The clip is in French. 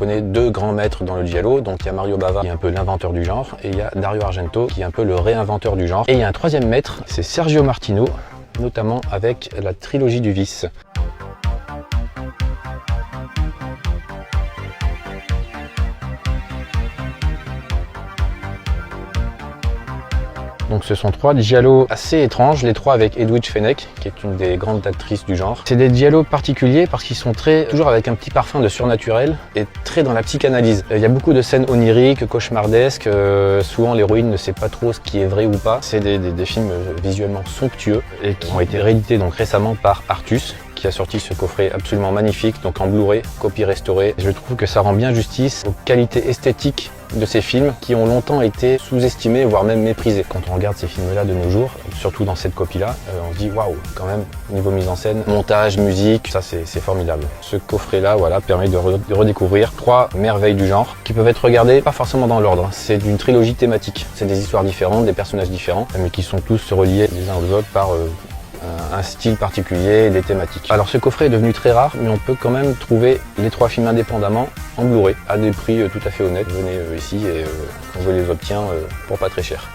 connaît deux grands maîtres dans le giallo. Donc il y a Mario Bava qui est un peu l'inventeur du genre et il y a Dario Argento qui est un peu le réinventeur du genre. Et il y a un troisième maître, c'est Sergio Martino, notamment avec la trilogie du vice. Donc ce sont trois giallos assez étranges, les trois avec Edwidge Fenech, qui est une des grandes actrices du genre. C'est des giallos particuliers parce qu'ils sont toujours avec un petit parfum de surnaturel et très dans la psychanalyse. Il y a beaucoup de scènes oniriques, cauchemardesques, souvent l'héroïne ne sait pas trop ce qui est vrai ou pas. C'est des films visuellement somptueux et qui ont été réédités donc récemment par Artus, qui a sorti ce coffret absolument magnifique, donc en Blu-ray, copie restaurée. Je trouve que ça rend bien justice aux qualités esthétiques de ces films qui ont longtemps été sous-estimés, voire même méprisés. Quand on regarde ces films-là de nos jours, surtout dans cette copie-là, on se dit waouh, quand même, niveau mise en scène, montage, musique, ça c'est formidable. Ce coffret-là, voilà, permet de redécouvrir trois merveilles du genre qui peuvent être regardées pas forcément dans l'ordre. C'est d'une trilogie thématique. C'est des histoires différentes, des personnages différents, mais qui sont tous reliés les uns aux autres par un style particulier et des thématiques. Alors ce coffret est devenu très rare, mais on peut quand même trouver les trois films indépendamment en Blu-ray à des prix tout à fait honnêtes. Venez ici et on vous les obtient pour pas très cher.